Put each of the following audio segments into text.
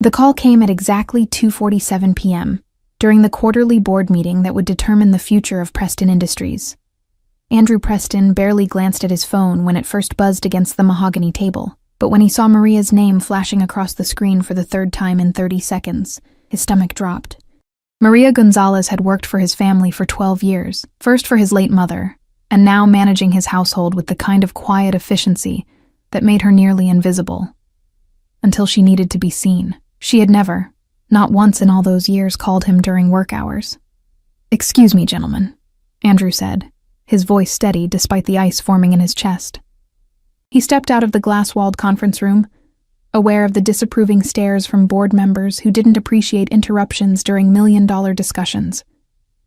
The call came at exactly 2:47 p.m., during the quarterly board meeting that would determine the future of Preston Industries. Andrew Preston barely glanced at his phone when it first buzzed against the mahogany table, but when he saw Maria's name flashing across the screen for the third time in 30 seconds, his stomach dropped. Maria Gonzalez had worked for his family for 12 years, first for his late mother, and now managing his household with the kind of quiet efficiency that made her nearly invisible. Until she needed to be seen. She had never, not once in all those years, called him during work hours. "Excuse me, gentlemen," Andrew said, his voice steady despite the ice forming in his chest. He stepped out of the glass-walled conference room, aware of the disapproving stares from board members who didn't appreciate interruptions during million-dollar discussions.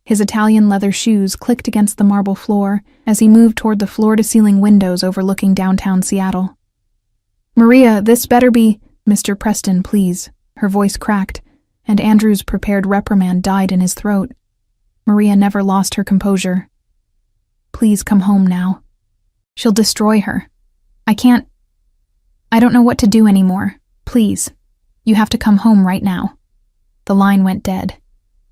His Italian leather shoes clicked against the marble floor as he moved toward the floor-to-ceiling windows overlooking downtown Seattle. "Maria, this better be—" "Mr. Preston, please." Her voice cracked, and Andrew's prepared reprimand died in his throat. Maria never lost her composure. "Please come home now. She'll destroy her. I don't know what to do anymore. Please. You have to come home right now." The line went dead.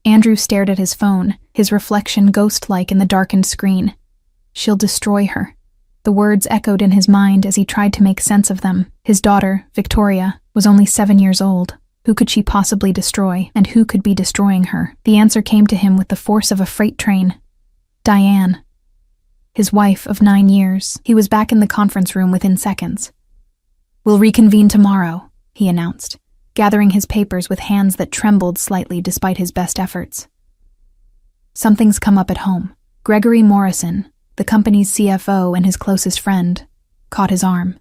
Andrew stared at his phone, his reflection ghost-like in the darkened screen. "She'll destroy her." The words echoed in his mind as he tried to make sense of them. His daughter, Victoria, was only 7 years old. Who could she possibly destroy, and who could be destroying her? The answer came to him with the force of a freight train. Diane. His wife of 9 years. He was back in the conference room within seconds. "We'll reconvene tomorrow," he announced, gathering his papers with hands that trembled slightly despite his best efforts. "Something's come up at home." Gregory Morrison, the company's CFO and his closest friend, caught his arm.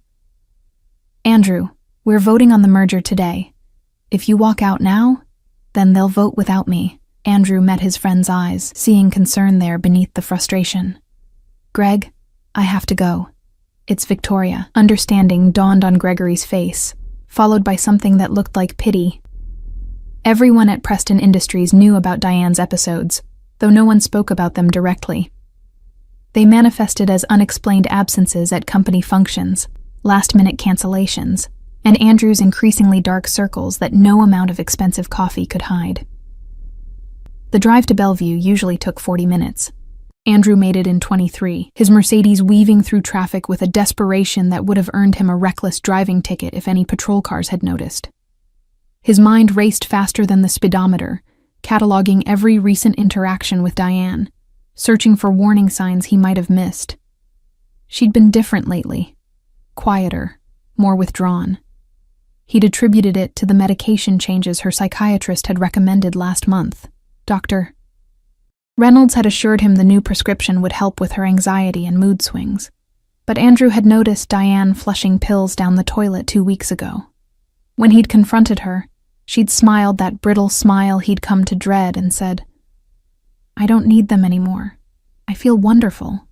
"Andrew, we're voting on the merger today. If you walk out now, then they'll vote without me." Andrew met his friend's eyes, seeing concern there beneath the frustration. "Greg, I have to go. It's Victoria." Understanding dawned on Gregory's face, followed by something that looked like pity. Everyone at Preston Industries knew about Diane's episodes, though no one spoke about them directly. They manifested as unexplained absences at company functions, last-minute cancellations, and Andrew's increasingly dark circles that no amount of expensive coffee could hide. The drive to Bellevue usually took 40 minutes. Andrew made it in 23, his Mercedes weaving through traffic with a desperation that would have earned him a reckless driving ticket if any patrol cars had noticed. His mind raced faster than the speedometer, cataloging every recent interaction with Diane, searching for warning signs he might have missed. She'd been different lately, quieter, more withdrawn. He'd attributed it to the medication changes her psychiatrist had recommended last month. Dr. Reynolds had assured him the new prescription would help with her anxiety and mood swings, but Andrew had noticed Diane flushing pills down the toilet 2 weeks ago. When he'd confronted her, she'd smiled that brittle smile he'd come to dread and said, "I don't need them anymore. I feel wonderful."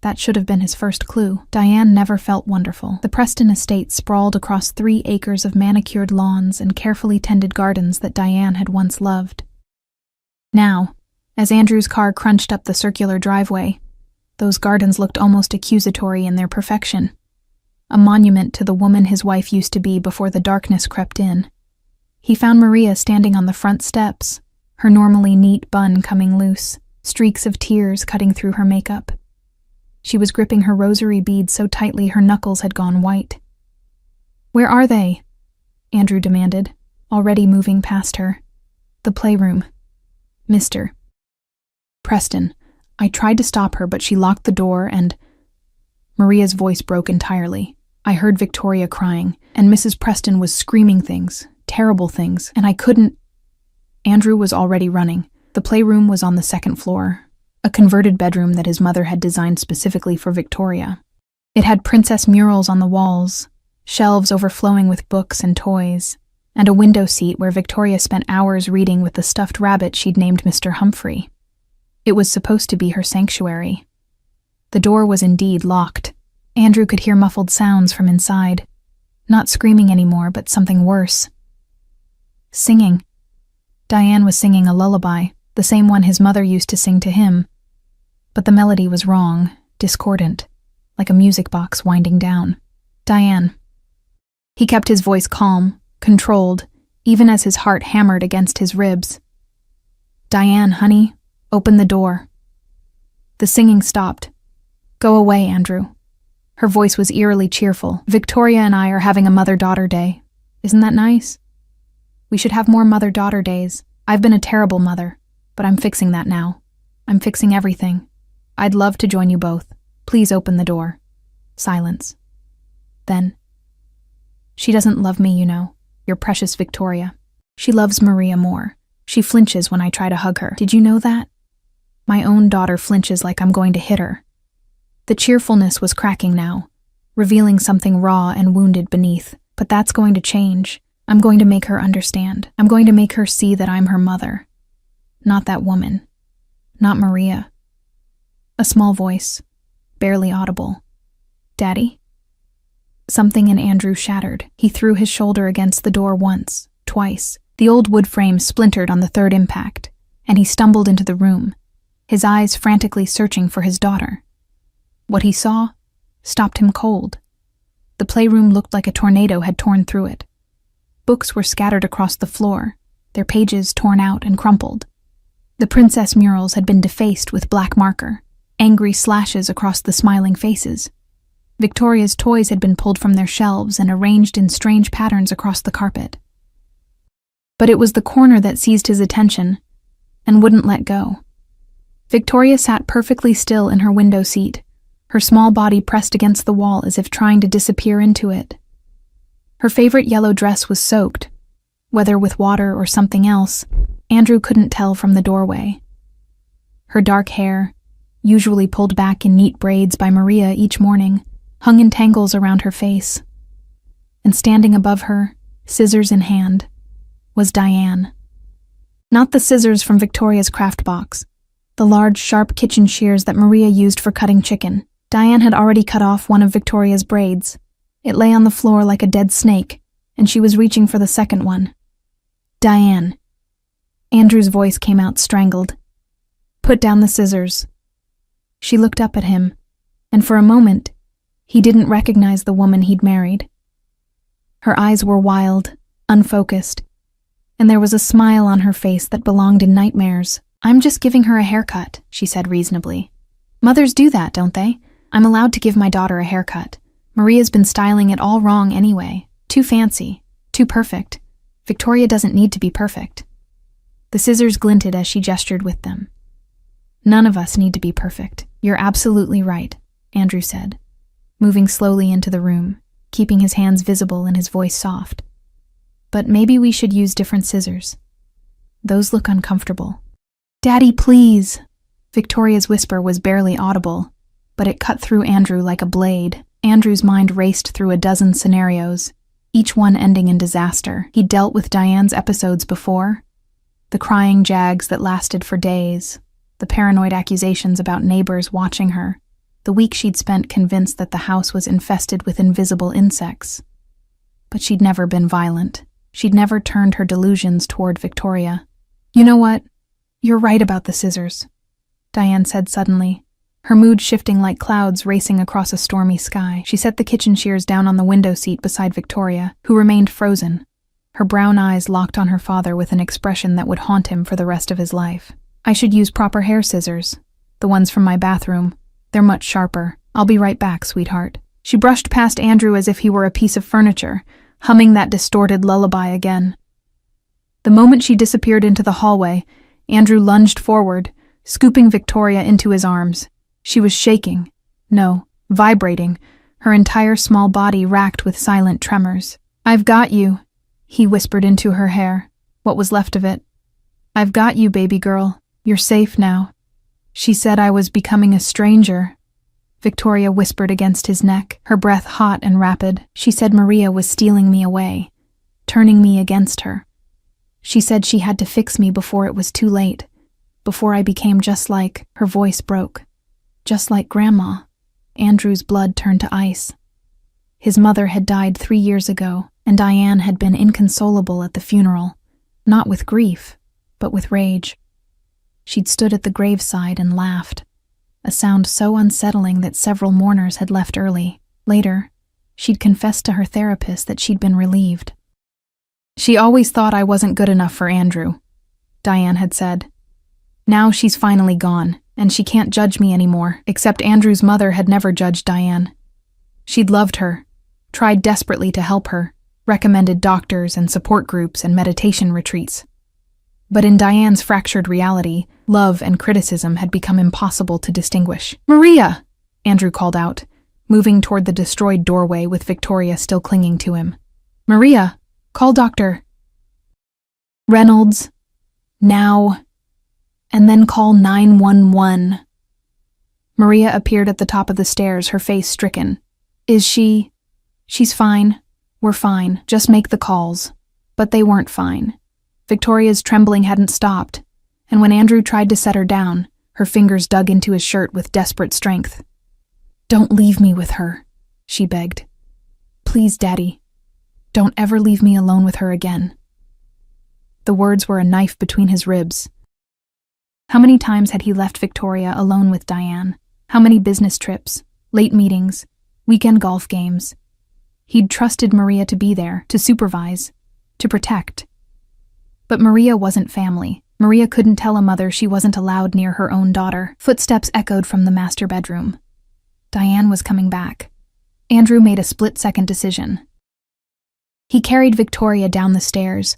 That should have been his first clue. Diane never felt wonderful. The Preston estate sprawled across 3 acres of manicured lawns and carefully tended gardens that Diane had once loved. Now, as Andrew's car crunched up the circular driveway, those gardens looked almost accusatory in their perfection, a monument to the woman his wife used to be before the darkness crept in. He found Maria standing on the front steps, her normally neat bun coming loose, streaks of tears cutting through her makeup. She was gripping her rosary beads so tightly her knuckles had gone white. "Where are they?" Andrew demanded, already moving past her. "The playroom. Mr. Preston, I tried to stop her, but she locked the door and—" Maria's voice broke entirely. "I heard Victoria crying, and Mrs. Preston was screaming things, terrible things, and I couldn't—" Andrew was already running. The playroom was on the 2nd floor, a converted bedroom that his mother had designed specifically for Victoria. It had princess murals on the walls, shelves overflowing with books and toys, and a window seat where Victoria spent hours reading with the stuffed rabbit she'd named Mr. Humphrey. It was supposed to be her sanctuary. The door was indeed locked. Andrew could hear muffled sounds from inside. Not screaming anymore, but something worse. Singing. Diane was singing a lullaby, the same one his mother used to sing to him. But the melody was wrong, discordant, like a music box winding down. "Diane." He kept his voice calm, controlled, even as his heart hammered against his ribs. "Diane, honey, open the door." The singing stopped. "Go away, Andrew." Her voice was eerily cheerful. "Victoria and I are having a mother-daughter day. Isn't that nice? We should have more mother-daughter days. I've been a terrible mother, but I'm fixing that now. I'm fixing everything. I'd love to join you both. Please open the door." Silence. Then, "She doesn't love me, you know, your precious Victoria. She loves Maria more. She flinches when I try to hug her. Did you know that? My own daughter flinches like I'm going to hit her." The cheerfulness was cracking now, revealing something raw and wounded beneath. "But that's going to change. I'm going to make her understand. I'm going to make her see that I'm her mother. Not that woman. Not Maria." A small voice, barely audible. "Daddy?" Something in Andrew shattered. He threw his shoulder against the door once, twice. The old wood frame splintered on the third impact, and he stumbled into the room, his eyes frantically searching for his daughter. What he saw stopped him cold. The playroom looked like a tornado had torn through it. Books were scattered across the floor, their pages torn out and crumpled. The princess murals had been defaced with black marker, angry slashes across the smiling faces. Victoria's toys had been pulled from their shelves and arranged in strange patterns across the carpet. But it was the corner that seized his attention and wouldn't let go. Victoria sat perfectly still in her window seat, her small body pressed against the wall as if trying to disappear into it. Her favorite yellow dress was soaked, whether with water or something else, Andrew couldn't tell from the doorway. Her dark hair, usually pulled back in neat braids by Maria each morning, hung in tangles around her face. And standing above her, scissors in hand, was Diane. Not the scissors from Victoria's craft box, the large, sharp kitchen shears that Maria used for cutting chicken. Diane had already cut off one of Victoria's braids. It lay on the floor like a dead snake, and she was reaching for the second one. "Diane." Andrew's voice came out strangled. "Put down the scissors." She looked up at him, and for a moment, he didn't recognize the woman he'd married. Her eyes were wild, unfocused, and there was a smile on her face that belonged in nightmares. "I'm just giving her a haircut," she said reasonably. "Mothers do that, don't they? I'm allowed to give my daughter a haircut. Maria's been styling it all wrong anyway. Too fancy, too perfect. Victoria doesn't need to be perfect." The scissors glinted as she gestured with them. "None of us need to be perfect. You're absolutely right," Andrew said, moving slowly into the room, keeping his hands visible and his voice soft. "But maybe we should use different scissors. Those look uncomfortable." "Daddy, please!" Victoria's whisper was barely audible, but it cut through Andrew like a blade. Andrew's mind raced through a dozen scenarios, each one ending in disaster. He'd dealt with Diane's episodes before. The crying jags that lasted for days, the paranoid accusations about neighbors watching her, the week she'd spent convinced that the house was infested with invisible insects. But she'd never been violent. She'd never turned her delusions toward Victoria. "You know what? You're right about the scissors," Diane said suddenly, her mood shifting like clouds racing across a stormy sky. She set the kitchen shears down on the window seat beside Victoria, who remained frozen, her brown eyes locked on her father with an expression that would haunt him for the rest of his life. "I should use proper hair scissors, the ones from my bathroom. They're much sharper. I'll be right back, sweetheart." She brushed past Andrew as if he were a piece of furniture, humming that distorted lullaby again. The moment she disappeared into the hallway, Andrew lunged forward, scooping Victoria into his arms. She was shaking. No, vibrating, her entire small body racked with silent tremors. "I've got you," he whispered into her hair, what was left of it. "I've got you, baby girl. You're safe now." "She said I was becoming a stranger," Victoria whispered against his neck, her breath hot and rapid. "She said Maria was stealing me away, turning me against her. She said she had to fix me before it was too late, before I became just like," her voice broke, "just like Grandma." Andrew's blood turned to ice. His mother had died 3 years ago, and Diane had been inconsolable at the funeral, not with grief, but with rage. She'd stood at the graveside and laughed, a sound so unsettling that several mourners had left early. Later, she'd confessed to her therapist that she'd been relieved. She always thought I wasn't good enough for Andrew, Diane had said. Now she's finally gone, and she can't judge me anymore, except Andrew's mother had never judged Diane. She'd loved her, tried desperately to help her, recommended doctors and support groups and meditation retreats. But in Diane's fractured reality, love and criticism had become impossible to distinguish. "Maria!" Andrew called out, moving toward the destroyed doorway with Victoria still clinging to him. "Maria, call Dr. Reynolds. Now. And then call 911. Maria appeared at the top of the stairs, her face stricken. "Is she?" "She's fine. We're fine. Just make the calls." But they weren't fine. Victoria's trembling hadn't stopped, and when Andrew tried to set her down, her fingers dug into his shirt with desperate strength. "Don't leave me with her," she begged. "Please, Daddy. Don't ever leave me alone with her again." The words were a knife between his ribs. How many times had he left Victoria alone with Diane? How many business trips, late meetings, weekend golf games? He'd trusted Maria to be there, to supervise, to protect. But Maria wasn't family. Maria couldn't tell a mother she wasn't allowed near her own daughter. Footsteps echoed from the master bedroom. Diane was coming back. Andrew made a split-second decision. He carried Victoria down the stairs,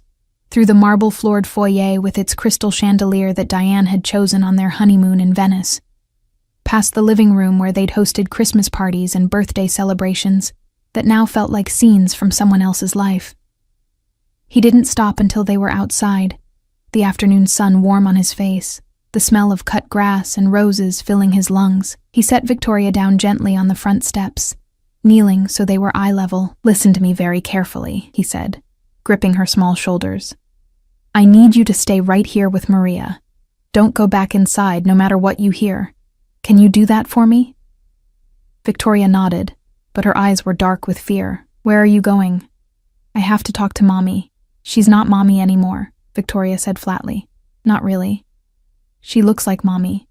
through the marble-floored foyer with its crystal chandelier that Diane had chosen on their honeymoon in Venice, past the living room where they'd hosted Christmas parties and birthday celebrations that now felt like scenes from someone else's life. He didn't stop until they were outside, the afternoon sun warm on his face, the smell of cut grass and roses filling his lungs. He set Victoria down gently on the front steps, kneeling so they were eye level. "Listen to me very carefully," he said, gripping her small shoulders. "I need you to stay right here with Maria. Don't go back inside no matter what you hear. Can you do that for me?" Victoria nodded, but her eyes were dark with fear. "Where are you going?" "I have to talk to Mommy." "She's not Mommy anymore," Victoria said flatly. "Not really. She looks like Mommy,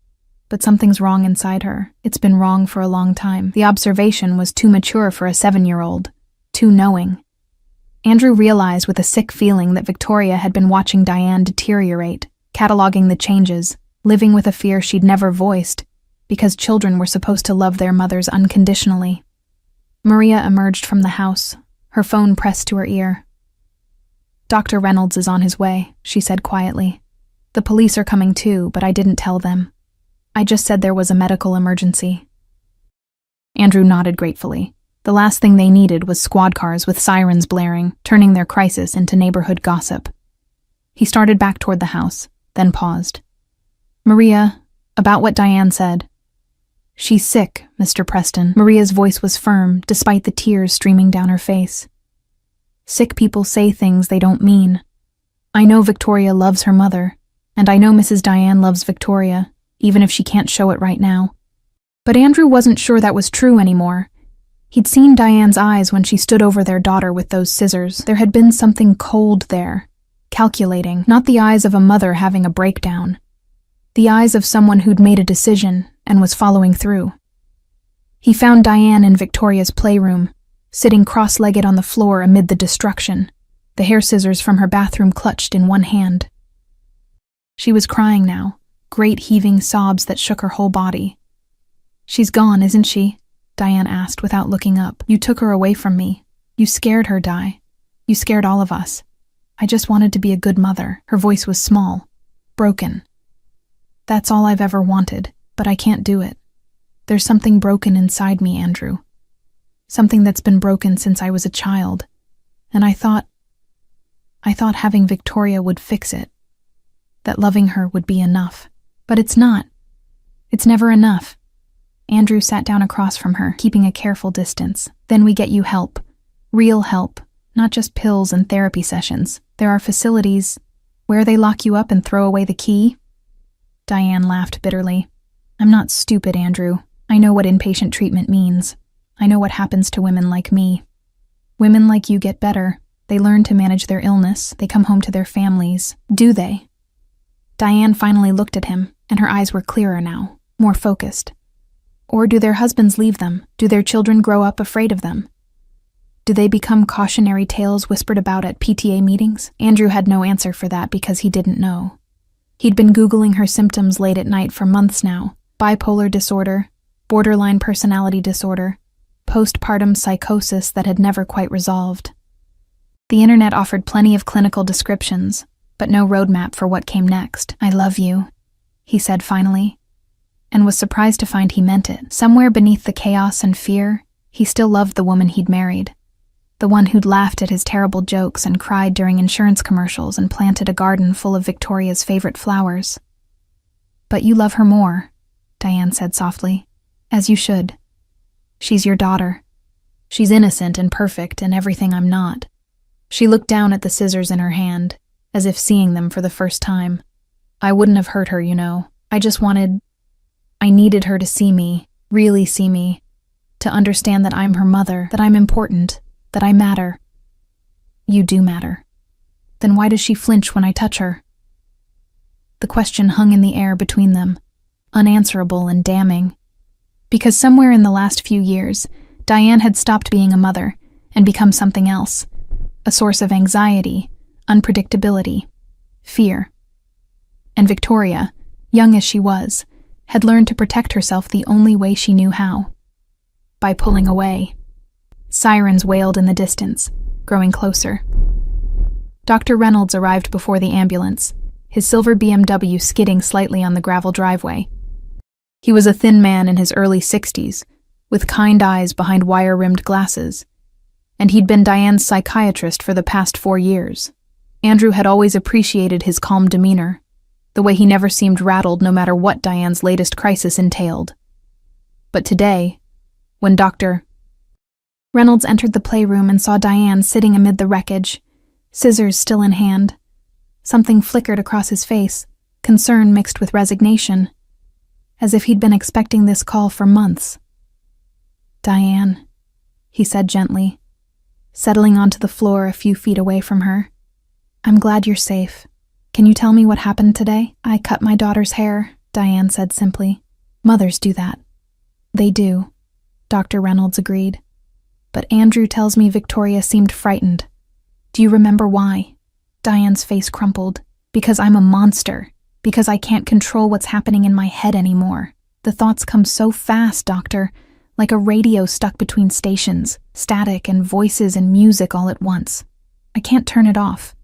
but something's wrong inside her. It's been wrong for a long time." The observation was too mature for a 7-year-old, too knowing. Andrew realized with a sick feeling that Victoria had been watching Diane deteriorate, cataloging the changes, living with a fear she'd never voiced, because children were supposed to love their mothers unconditionally. Maria emerged from the house, her phone pressed to her ear. "Dr. Reynolds is on his way," she said quietly. "The police are coming too, but I didn't tell them. I just said there was a medical emergency." Andrew nodded gratefully. The last thing they needed was squad cars with sirens blaring, turning their crisis into neighborhood gossip. He started back toward the house, then paused. "Maria, about what Diane said." "She's sick, Mr. Preston." Maria's voice was firm, despite the tears streaming down her face. "Sick people say things they don't mean. I know Victoria loves her mother, and I know Mrs. Diane loves Victoria, even if she can't show it right now." But Andrew wasn't sure that was true anymore. He'd seen Diane's eyes when she stood over their daughter with those scissors. There had been something cold there, calculating, not the eyes of a mother having a breakdown. The eyes of someone who'd made a decision and was following through. He found Diane in Victoria's playroom, sitting cross-legged on the floor amid the destruction, the hair scissors from her bathroom clutched in one hand. She was crying now, great heaving sobs that shook her whole body. "She's gone, isn't she?" Diane asked without looking up. "You took her away from me. You scared her, Di. You scared all of us. I just wanted to be a good mother." Her voice was small, broken. "That's all I've ever wanted, but I can't do it. There's something broken inside me, Andrew. Something that's been broken since I was a child. And I thought having Victoria would fix it. That loving her would be enough. But it's not. It's never enough." Andrew sat down across from her, keeping a careful distance. "Then we get you help. Real help. Not just pills and therapy sessions. There are facilities where they lock you up and throw away the key." Diane laughed bitterly. "I'm not stupid, Andrew. I know what inpatient treatment means. I know what happens to women like me. Women like you get better. They learn to manage their illness. They come home to their families. Do they?" Diane finally looked at him, and her eyes were clearer now, more focused. "Or do their husbands leave them? Do their children grow up afraid of them?" Do they become cautionary tales whispered about at PTA meetings? Andrew had no answer for that because he didn't know. He'd been Googling her symptoms late at night for months now. Bipolar disorder, borderline personality disorder, postpartum psychosis that had never quite resolved. The internet offered plenty of clinical descriptions, but no roadmap for what came next. "I love you," he said finally, and was surprised to find he meant it. Somewhere beneath the chaos and fear, he still loved the woman he'd married. The one who'd laughed at his terrible jokes and cried during insurance commercials and planted a garden full of Victoria's favorite flowers. "But you love her more," Diane said softly, "as you should. She's your daughter. She's innocent and perfect and everything I'm not." She looked down at the scissors in her hand, as if seeing them for the first time. "I wouldn't have hurt her, you know. I needed her to see me, really see me, to understand that I'm her mother, that I'm important, that I matter." "You do matter. Then why does she flinch when I touch her?" The question hung in the air between them, unanswerable and damning. Because somewhere in the last few years, Diane had stopped being a mother and become something else, a source of anxiety, unpredictability, fear. And Victoria, young as she was, had learned to protect herself the only way she knew how: by pulling away. Sirens wailed in the distance, growing closer. Dr. Reynolds arrived before the ambulance, his silver BMW skidding slightly on the gravel driveway. He was a thin man in his early 60s, with kind eyes behind wire-rimmed glasses, and he'd been Diane's psychiatrist for the past 4 years. Andrew had always appreciated his calm demeanor, the way he never seemed rattled no matter what Diane's latest crisis entailed. But today, when Dr. Reynolds entered the playroom and saw Diane sitting amid the wreckage, scissors still in hand, something flickered across his face, concern mixed with resignation, as if he'd been expecting this call for months. "Diane," he said gently, settling onto the floor a few feet away from her. "I'm glad you're safe. Can you tell me what happened today?" "I cut my daughter's hair," Diane said simply. "Mothers do that." "They do," Dr. Reynolds agreed. "But Andrew tells me Victoria seemed frightened. Do you remember why?" Diane's face crumpled. "Because I'm a monster. Because I can't control what's happening in my head anymore. The thoughts come so fast, doctor, like a radio stuck between stations, static and voices and music all at once. I can't turn it off.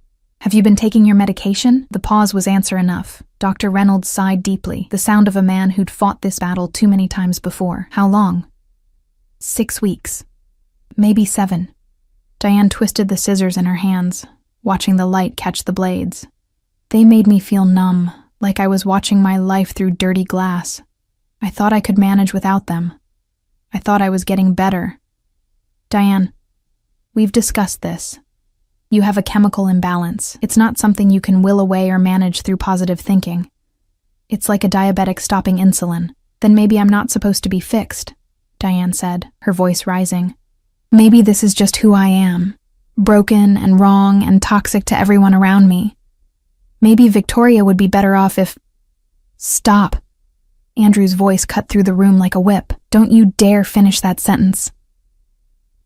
Have you been taking your medication?" The pause was answer enough. Dr. Reynolds sighed deeply, the sound of a man who'd fought this battle too many times before. "How long?" 6 weeks. Maybe 7. Diane twisted the scissors in her hands, watching the light catch the blades. "They made me feel numb, like I was watching my life through dirty glass. I thought I could manage without them. I thought I was getting better. Diane, we've discussed this. You have a chemical imbalance. It's not something you can will away or manage through positive thinking. It's like a diabetic stopping insulin. Then maybe I'm not supposed to be fixed," Diane said, her voice rising. "Maybe this is just who I am, broken and wrong and toxic to everyone around me. Maybe Victoria would be better off if—" "Stop." Andrew's voice cut through the room like a whip. "Don't you dare finish that sentence."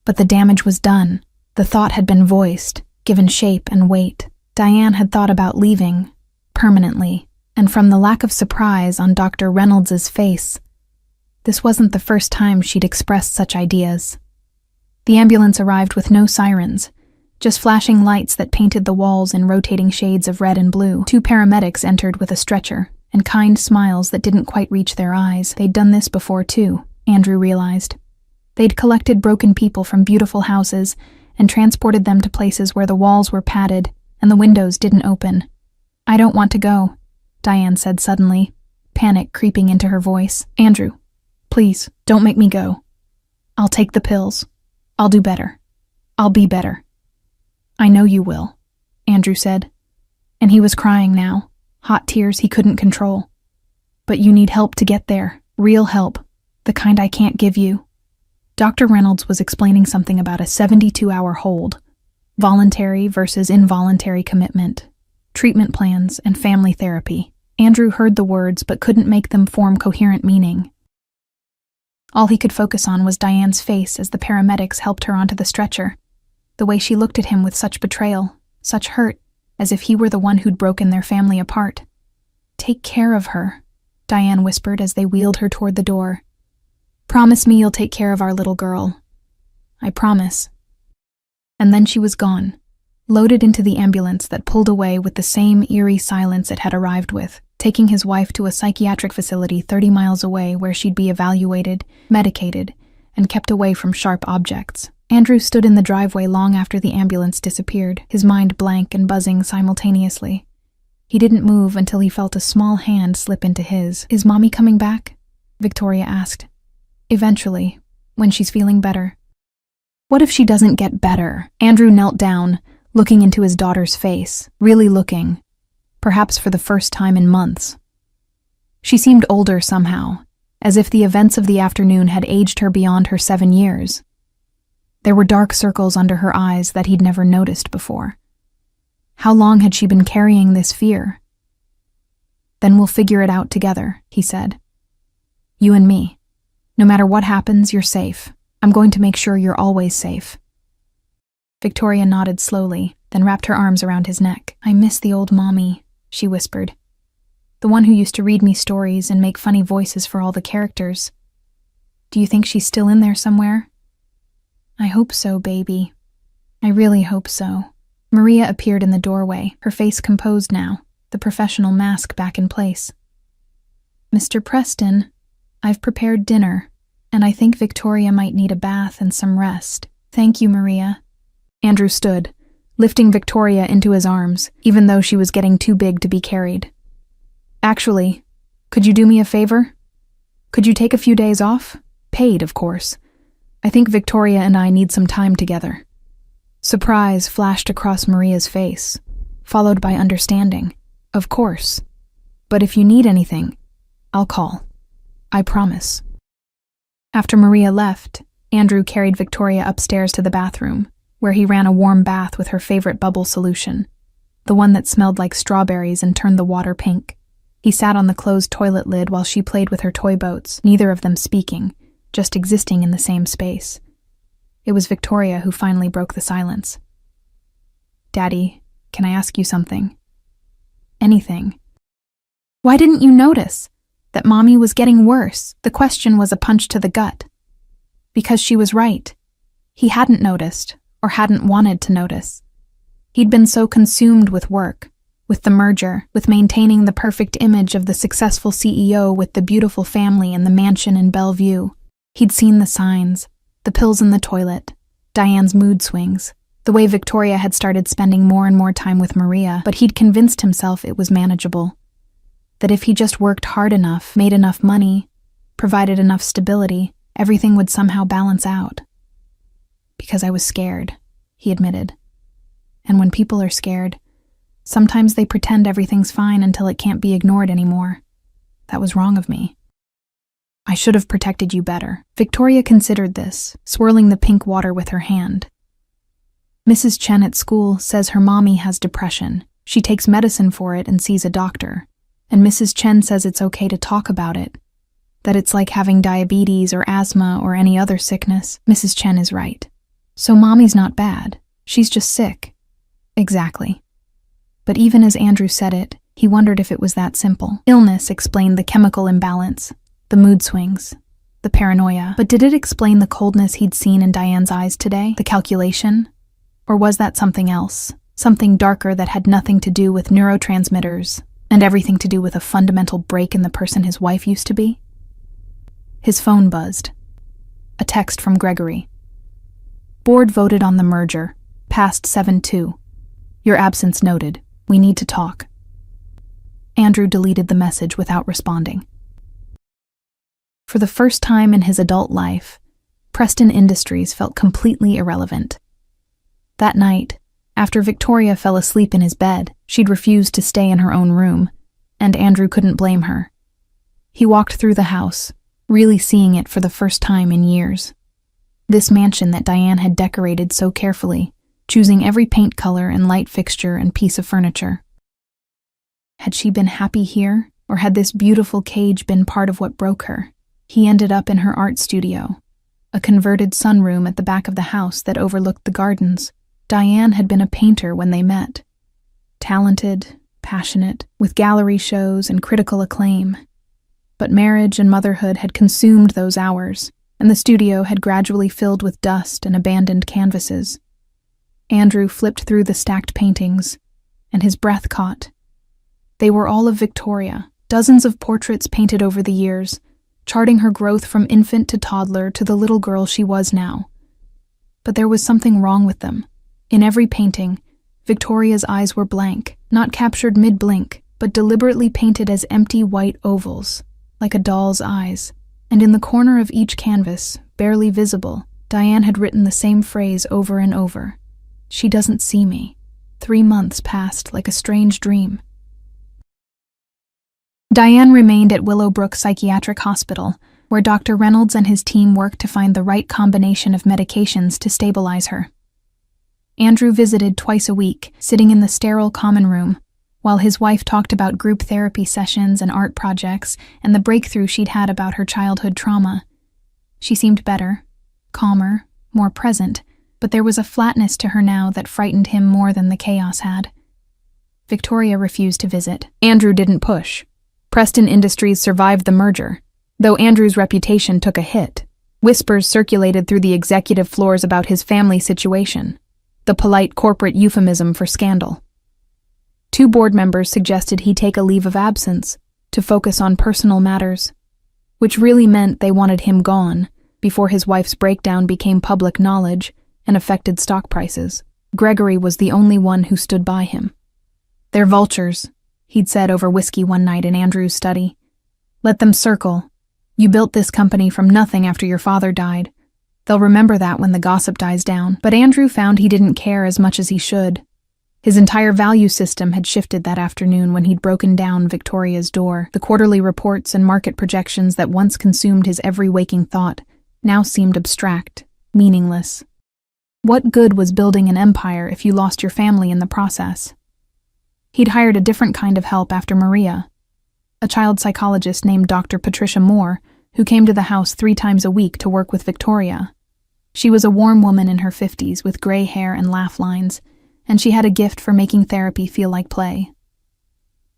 But the damage was done. The thought had been voiced, given shape and weight. Diane had thought about leaving, permanently, and from the lack of surprise on Dr. Reynolds's face, this wasn't the first time she'd expressed such ideas. The ambulance arrived with no sirens, just flashing lights that painted the walls in rotating shades of red and blue. 2 paramedics entered with a stretcher, and kind smiles that didn't quite reach their eyes. They'd done this before too, Andrew realized. They'd collected broken people from beautiful houses and transported them to places where the walls were padded and the windows didn't open. "I don't want to go," Diane said suddenly, panic creeping into her voice. "Andrew, please, don't make me go. I'll take the pills. I'll do better. I'll be better." "I know you will," Andrew said. And he was crying now, hot tears he couldn't control. "But you need help to get there, real help, the kind I can't give you." Dr. Reynolds was explaining something about a 72-hour hold, voluntary versus involuntary commitment, treatment plans, and family therapy. Andrew heard the words but couldn't make them form coherent meaning. All he could focus on was Diane's face as the paramedics helped her onto the stretcher. The way she looked at him with such betrayal, such hurt, as if he were the one who'd broken their family apart. "Take care of her," Diane whispered as they wheeled her toward the door. "Promise me you'll take care of our little girl." "I promise." And then she was gone, loaded into the ambulance that pulled away with the same eerie silence it had arrived with, taking his wife to a psychiatric facility 30 miles away where she'd be evaluated, medicated, and kept away from sharp objects. Andrew stood in the driveway long after the ambulance disappeared, his mind blank and buzzing simultaneously. He didn't move until he felt a small hand slip into his. "Is Mommy coming back?" Victoria asked. "Eventually, when she's feeling better." "What if she doesn't get better?" Andrew knelt down, looking into his daughter's face, really looking, perhaps for the first time in months. She seemed older somehow, as if the events of the afternoon had aged her beyond her 7 years. There were dark circles under her eyes that he'd never noticed before. How long had she been carrying this fear? "Then we'll figure it out together," he said. "You and me. No matter what happens, you're safe. I'm going to make sure you're always safe." Victoria nodded slowly, then wrapped her arms around his neck. "I miss the old mommy," she whispered. "The one who used to read me stories and make funny voices for all the characters. Do you think she's still in there somewhere?" "I hope so, baby. I really hope so." Maria appeared in the doorway, her face composed now, the professional mask back in place. "Mr. Preston, I've prepared dinner, and I think Victoria might need a bath and some rest." "Thank you, Maria." Andrew stood, lifting Victoria into his arms, even though she was getting too big to be carried. "Actually, could you do me a favor? Could you take a few days off? Paid, of course. I think Victoria and I need some time together." Surprise flashed across Maria's face, followed by understanding. "Of course. But if you need anything, I'll call. I promise." After Maria left, Andrew carried Victoria upstairs to the bathroom, where he ran a warm bath with her favorite bubble solution, the one that smelled like strawberries and turned the water pink. He sat on the closed toilet lid while she played with her toy boats, neither of them speaking, just existing in the same space. It was Victoria who finally broke the silence. "Daddy, can I ask you something?" "Anything." "Why didn't you notice that Mommy was getting worse?" The question was a punch to the gut. Because she was right. He hadn't noticed, or hadn't wanted to notice. He'd been so consumed with work, with the merger, with maintaining the perfect image of the successful CEO with the beautiful family and the mansion in Bellevue. He'd seen the signs, the pills in the toilet, Diane's mood swings, the way Victoria had started spending more and more time with Maria, but he'd convinced himself it was manageable. That if he just worked hard enough, made enough money, provided enough stability, everything would somehow balance out. "Because I was scared," he admitted. "And when people are scared, sometimes they pretend everything's fine until it can't be ignored anymore. That was wrong of me. I should have protected you better." Victoria considered this, swirling the pink water with her hand. "Mrs. Chen at school says her mommy has depression. She takes medicine for it and sees a doctor. And Mrs. Chen says it's okay to talk about it, that it's like having diabetes or asthma or any other sickness." Mrs. Chen is right. "So Mommy's not bad. She's just sick." "Exactly." But even as Andrew said it, he wondered if it was that simple. Illness explained the chemical imbalance, the mood swings, the paranoia. But did it explain the coldness he'd seen in Diane's eyes today, the calculation? Or was that something else, something darker that had nothing to do with neurotransmitters and everything to do with a fundamental break in the person his wife used to be? His phone buzzed. A text from Gregory. "Board voted on the merger. Passed 7-2. Your absence noted. We need to talk." Andrew deleted the message without responding. For the first time in his adult life, Preston Industries felt completely irrelevant. That night, after Victoria fell asleep in his bed, she'd refused to stay in her own room, and Andrew couldn't blame her. He walked through the house, really seeing it for the first time in years. This mansion that Diane had decorated so carefully, choosing every paint color and light fixture and piece of furniture. Had she been happy here, or had this beautiful cage been part of what broke her? He ended up in her art studio, a converted sunroom at the back of the house that overlooked the gardens. Diane had been a painter when they met. Talented, passionate, with gallery shows and critical acclaim. But marriage and motherhood had consumed those hours, and the studio had gradually filled with dust and abandoned canvases. Andrew flipped through the stacked paintings, and his breath caught. They were all of Victoria, dozens of portraits painted over the years, charting her growth from infant to toddler to the little girl she was now. But there was something wrong with them. In every painting, Victoria's eyes were blank, not captured mid-blink, but deliberately painted as empty white ovals, like a doll's eyes. And in the corner of each canvas, barely visible, Diane had written the same phrase over and over. "She doesn't see me." 3 months passed like a strange dream. Diane remained at Willowbrook Psychiatric Hospital, where Dr. Reynolds and his team worked to find the right combination of medications to stabilize her. Andrew visited twice a week, sitting in the sterile common room, while his wife talked about group therapy sessions and art projects and the breakthrough she'd had about her childhood trauma. She seemed better, calmer, more present, but there was a flatness to her now that frightened him more than the chaos had. Victoria refused to visit. Andrew didn't push. Preston Industries survived the merger, though Andrew's reputation took a hit. Whispers circulated through the executive floors about his family situation, the polite corporate euphemism for scandal. 2 board members suggested he take a leave of absence to focus on personal matters, which really meant they wanted him gone before his wife's breakdown became public knowledge and affected stock prices. Gregory was the only one who stood by him. "They're vultures," he'd said over whiskey one night in Andrew's study. "Let them circle. You built this company from nothing after your father died. They'll remember that when the gossip dies down." But Andrew found he didn't care as much as he should. His entire value system had shifted that afternoon when he'd broken down Victoria's door. The quarterly reports and market projections that once consumed his every waking thought now seemed abstract, meaningless. What good was building an empire if you lost your family in the process? He'd hired a different kind of help after Maria, a child psychologist named Dr. Patricia Moore, who came to the house 3 times a week to work with Victoria. She was a warm woman in her 50s with gray hair and laugh lines, and she had a gift for making therapy feel like play.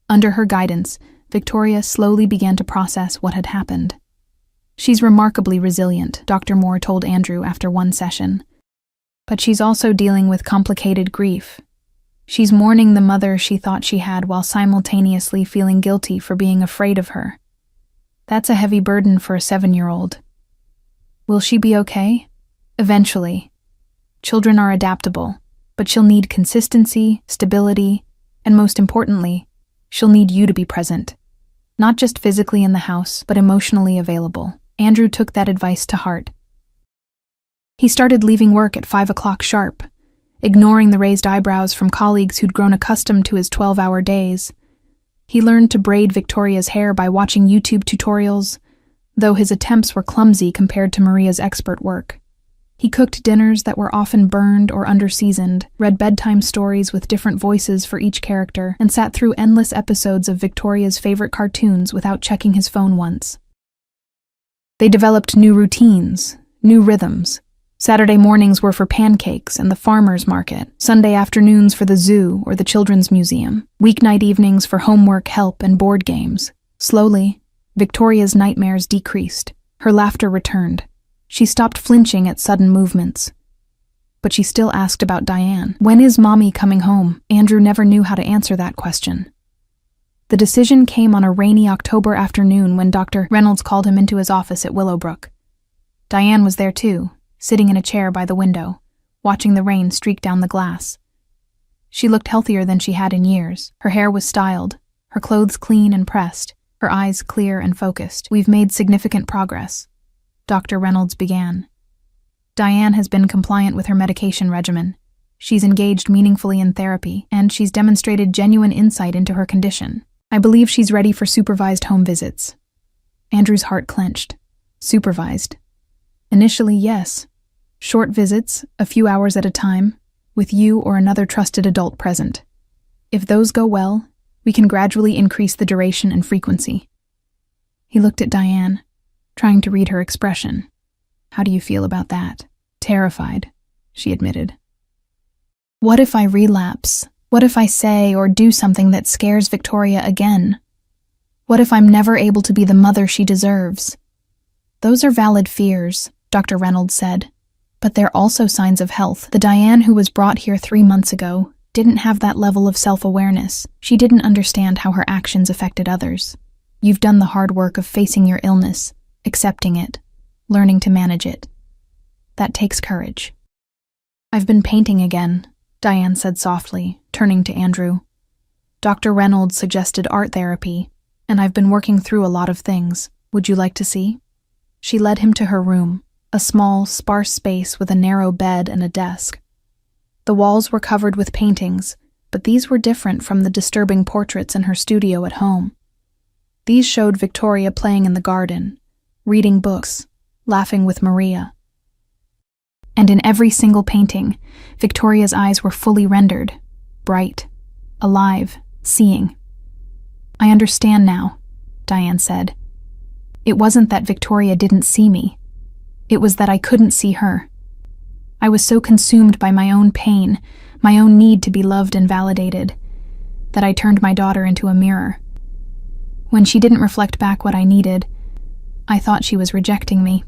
Under her guidance, Victoria slowly began to process what had happened. "She's remarkably resilient," Dr. Moore told Andrew after one session. "But she's also dealing with complicated grief. She's mourning the mother she thought she had while simultaneously feeling guilty for being afraid of her. That's a heavy burden for a 7-year-old. Will she be okay? Eventually. Children are adaptable, but she'll need consistency, stability, and most importantly, she'll need you to be present. Not just physically in the house, but emotionally available." Andrew took that advice to heart. He started leaving work at 5 o'clock sharp, ignoring the raised eyebrows from colleagues who'd grown accustomed to his 12-hour days. He learned to braid Victoria's hair by watching YouTube tutorials, though his attempts were clumsy compared to Maria's expert work. He cooked dinners that were often burned or under-seasoned, read bedtime stories with different voices for each character, and sat through endless episodes of Victoria's favorite cartoons without checking his phone once. They developed new routines, new rhythms. Saturday mornings were for pancakes and the farmer's market, Sunday afternoons for the zoo or the children's museum, weeknight evenings for homework, help, and board games. Slowly, Victoria's nightmares decreased. Her laughter returned. She stopped flinching at sudden movements. But she still asked about Diane. "When is Mommy coming home?" Andrew never knew how to answer that question. The decision came on a rainy October afternoon when Dr. Reynolds called him into his office at Willowbrook. Diane was there too, sitting in a chair by the window, watching the rain streak down the glass. She looked healthier than she had in years. Her hair was styled, her clothes clean and pressed, her eyes clear and focused. "We've made significant progress," Dr. Reynolds began. "Diane has been compliant with her medication regimen. She's engaged meaningfully in therapy, and she's demonstrated genuine insight into her condition. I believe she's ready for supervised home visits." Andrew's heart clenched. Supervised. Initially, yes. Short visits, a few hours at a time, with you or another trusted adult present. If those go well, we can gradually increase the duration and frequency. He looked at Diane, trying to read her expression. "How do you feel about that?" "Terrified," she admitted. What if I relapse? What if I say or do something that scares Victoria again? What if I'm never able to be the mother she deserves? Those are valid fears, Dr. Reynolds said. But they're also signs of health. The Diane who was brought here 3 months ago didn't have that level of self-awareness. She didn't understand how her actions affected others. You've done the hard work of facing your illness, accepting it, learning to manage it. That takes courage. I've been painting again, Diane said softly, turning to Andrew. Dr. Reynolds suggested art therapy, and I've been working through a lot of things. Would you like to see? She led him to her room, a small, sparse space with a narrow bed and a desk. The walls were covered with paintings, but these were different from the disturbing portraits in her studio at home. These showed Victoria playing in the garden, reading books, laughing with Maria. And in every single painting, Victoria's eyes were fully rendered, bright, alive, seeing. I understand now, Diane said. It wasn't that Victoria didn't see me. It was that I couldn't see her. I was so consumed by my own pain, my own need to be loved and validated, that I turned my daughter into a mirror. When she didn't reflect back what I needed, I thought she was rejecting me.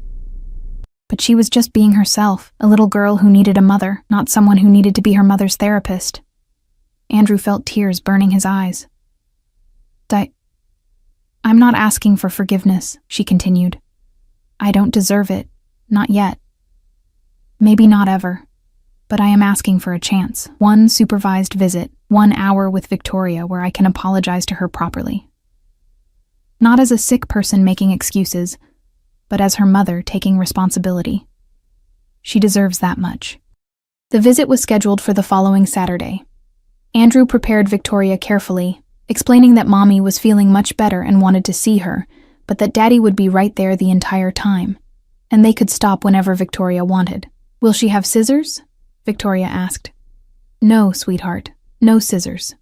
But she was just being herself, a little girl who needed a mother, not someone who needed to be her mother's therapist. Andrew felt tears burning his eyes. I'm not asking for forgiveness, she continued. I don't deserve it, not yet. Maybe not ever, but I am asking for a chance. One supervised visit, 1 hour with Victoria where I can apologize to her properly. Not as a sick person making excuses, but as her mother taking responsibility. She deserves that much. The visit was scheduled for the following Saturday. Andrew prepared Victoria carefully, explaining that Mommy was feeling much better and wanted to see her, but that Daddy would be right there the entire time, and they could stop whenever Victoria wanted. Will she have scissors? Victoria asked. No, sweetheart, no scissors.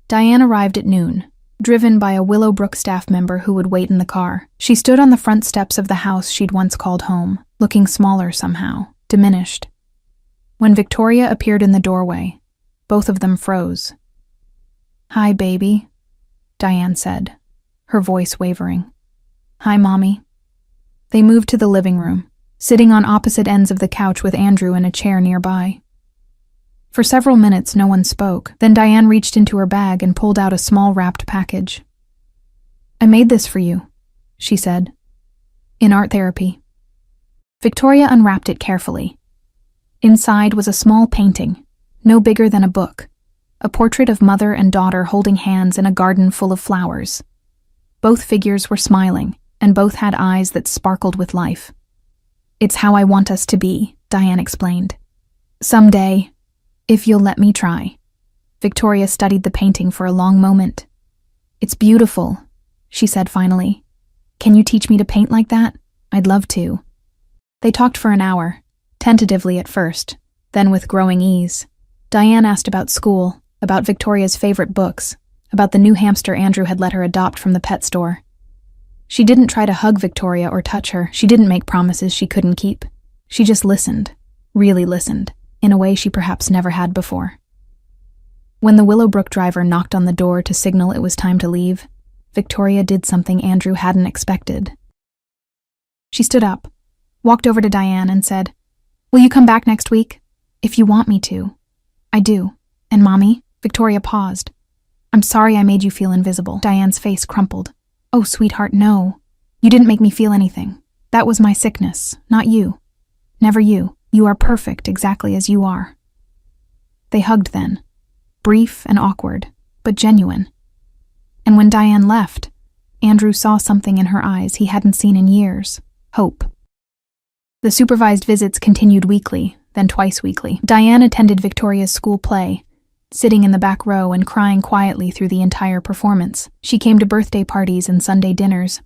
Diane arrived at noon, driven by a Willowbrook staff member who would wait in the car. She stood on the front steps of the house she'd once called home, looking smaller somehow, diminished. When Victoria appeared in the doorway, both of them froze. Hi, baby, Diane said, her voice wavering. Hi, Mommy. They moved to the living room, sitting on opposite ends of the couch with Andrew in a chair nearby. For several minutes, no one spoke. Then Diane reached into her bag and pulled out a small wrapped package. I made this for you, she said. In art therapy. Victoria unwrapped it carefully. Inside was a small painting, no bigger than a book, a portrait of mother and daughter holding hands in a garden full of flowers. Both figures were smiling, and both had eyes that sparkled with life. It's how I want us to be, Diane explained. Someday, if you'll let me try. Victoria studied the painting for a long moment. It's beautiful, she said finally. Can you teach me to paint like that? I'd love to. They talked for an hour, tentatively at first, then with growing ease. Diane asked about school, about Victoria's favorite books, about the new hamster Andrew had let her adopt from the pet store. She didn't try to hug Victoria or touch her. She didn't make promises she couldn't keep. She just listened, really listened, in a way she perhaps never had before. When the Willowbrook driver knocked on the door to signal it was time to leave, Victoria did something Andrew hadn't expected. She stood up, walked over to Diane and said, Will you come back next week? If you want me to. I do. And Mommy? Victoria paused. I'm sorry I made you feel invisible. Diane's face crumpled. Oh, sweetheart, no. You didn't make me feel anything. That was my sickness, not you. Never you. You are perfect exactly as you are. They hugged then, brief and awkward, but genuine. And when Diane left, Andrew saw something in her eyes he hadn't seen in years. Hope. The supervised visits continued weekly, then twice weekly. Diane attended Victoria's school play, sitting in the back row and crying quietly through the entire performance. She came to birthday parties and Sunday dinners,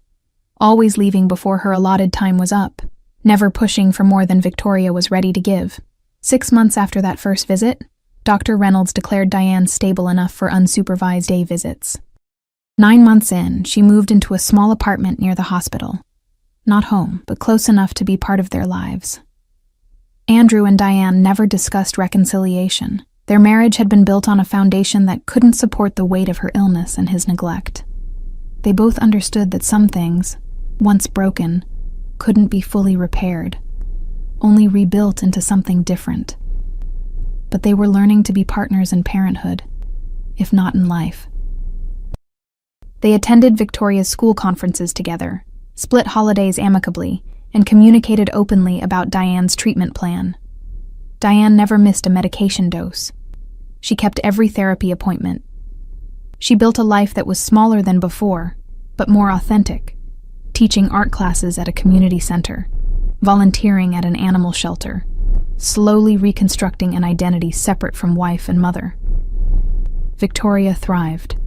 always leaving before her allotted time was up, never pushing for more than Victoria was ready to give. 6 months after that first visit, Dr. Reynolds declared Diane stable enough for unsupervised day visits. 9 months in, she moved into a small apartment near the hospital. Not home, but close enough to be part of their lives. Andrew and Diane never discussed reconciliation. Their marriage had been built on a foundation that couldn't support the weight of her illness and his neglect. They both understood that some things, once broken, couldn't be fully repaired, only rebuilt into something different. But they were learning to be partners in parenthood, if not in life. They attended Victoria's school conferences together, split holidays amicably, and communicated openly about Diane's treatment plan. Diane never missed a medication dose. She kept every therapy appointment. She built a life that was smaller than before, but more authentic, teaching art classes at a community center, volunteering at an animal shelter, slowly reconstructing an identity separate from wife and mother. Victoria thrived.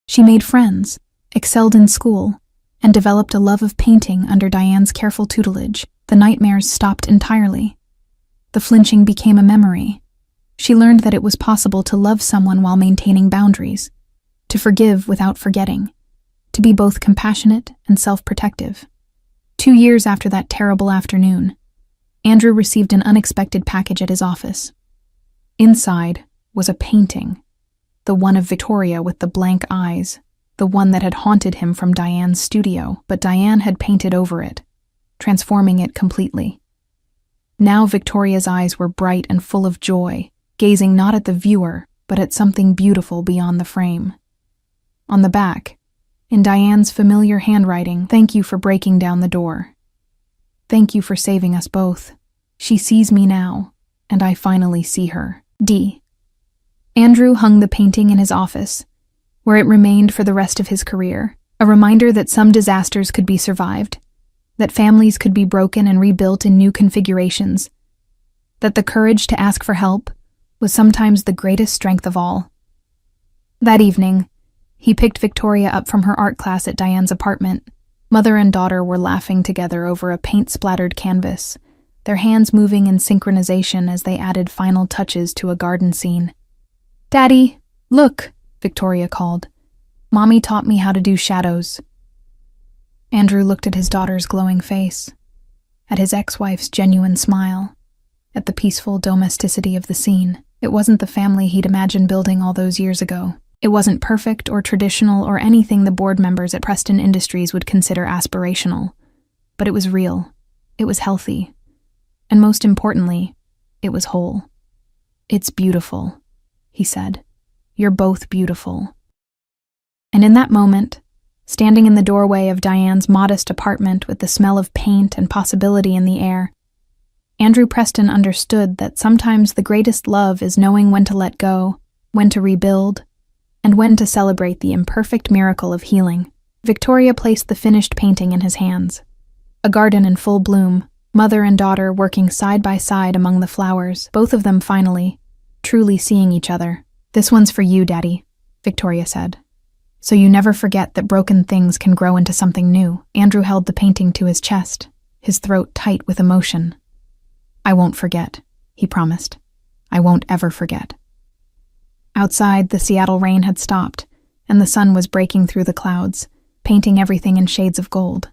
She made friends, excelled in school, and developed a love of painting under Diane's careful tutelage. The nightmares stopped entirely. The flinching became a memory. She learned that it was possible to love someone while maintaining boundaries, to forgive without forgetting, to be both compassionate and self-protective. 2 years after that terrible afternoon, Andrew received an unexpected package at his office. Inside was a painting, the one of Victoria with the blank eyes, the one that had haunted him from Diane's studio, but Diane had painted over it, transforming it completely. Now Victoria's eyes were bright and full of joy, gazing not at the viewer, but at something beautiful beyond the frame. On the back, in Diane's familiar handwriting, "Thank you for breaking down the door. Thank you for saving us both. She sees me now, and I finally see her. D." Andrew hung the painting in his office, where it remained for the rest of his career, a reminder that some disasters could be survived, that families could be broken and rebuilt in new configurations, that the courage to ask for help was sometimes the greatest strength of all. That evening, he picked Victoria up from her art class at Diane's apartment. Mother and daughter were laughing together over a paint-splattered canvas, their hands moving in synchronization as they added final touches to a garden scene. "Daddy, look," Victoria called. "Mommy taught me how to do shadows." Andrew looked at his daughter's glowing face, at his ex-wife's genuine smile, at the peaceful domesticity of the scene. It wasn't the family he'd imagined building all those years ago. It wasn't perfect or traditional or anything the board members at Preston Industries would consider aspirational, but it was real, it was healthy, and most importantly, it was whole. "It's beautiful," he said. "You're both beautiful." And in that moment, standing in the doorway of Diane's modest apartment with the smell of paint and possibility in the air, Andrew Preston understood that sometimes the greatest love is knowing when to let go, when to rebuild, and when to celebrate the imperfect miracle of healing. Victoria placed the finished painting in his hands. A garden in full bloom, mother and daughter working side by side among the flowers, both of them finally, truly seeing each other. "This one's for you, Daddy," Victoria said. "So you never forget that broken things can grow into something new." Andrew held the painting to his chest, his throat tight with emotion. "I won't forget," he promised. "I won't ever forget." Outside, the Seattle rain had stopped, and the sun was breaking through the clouds, painting everything in shades of gold.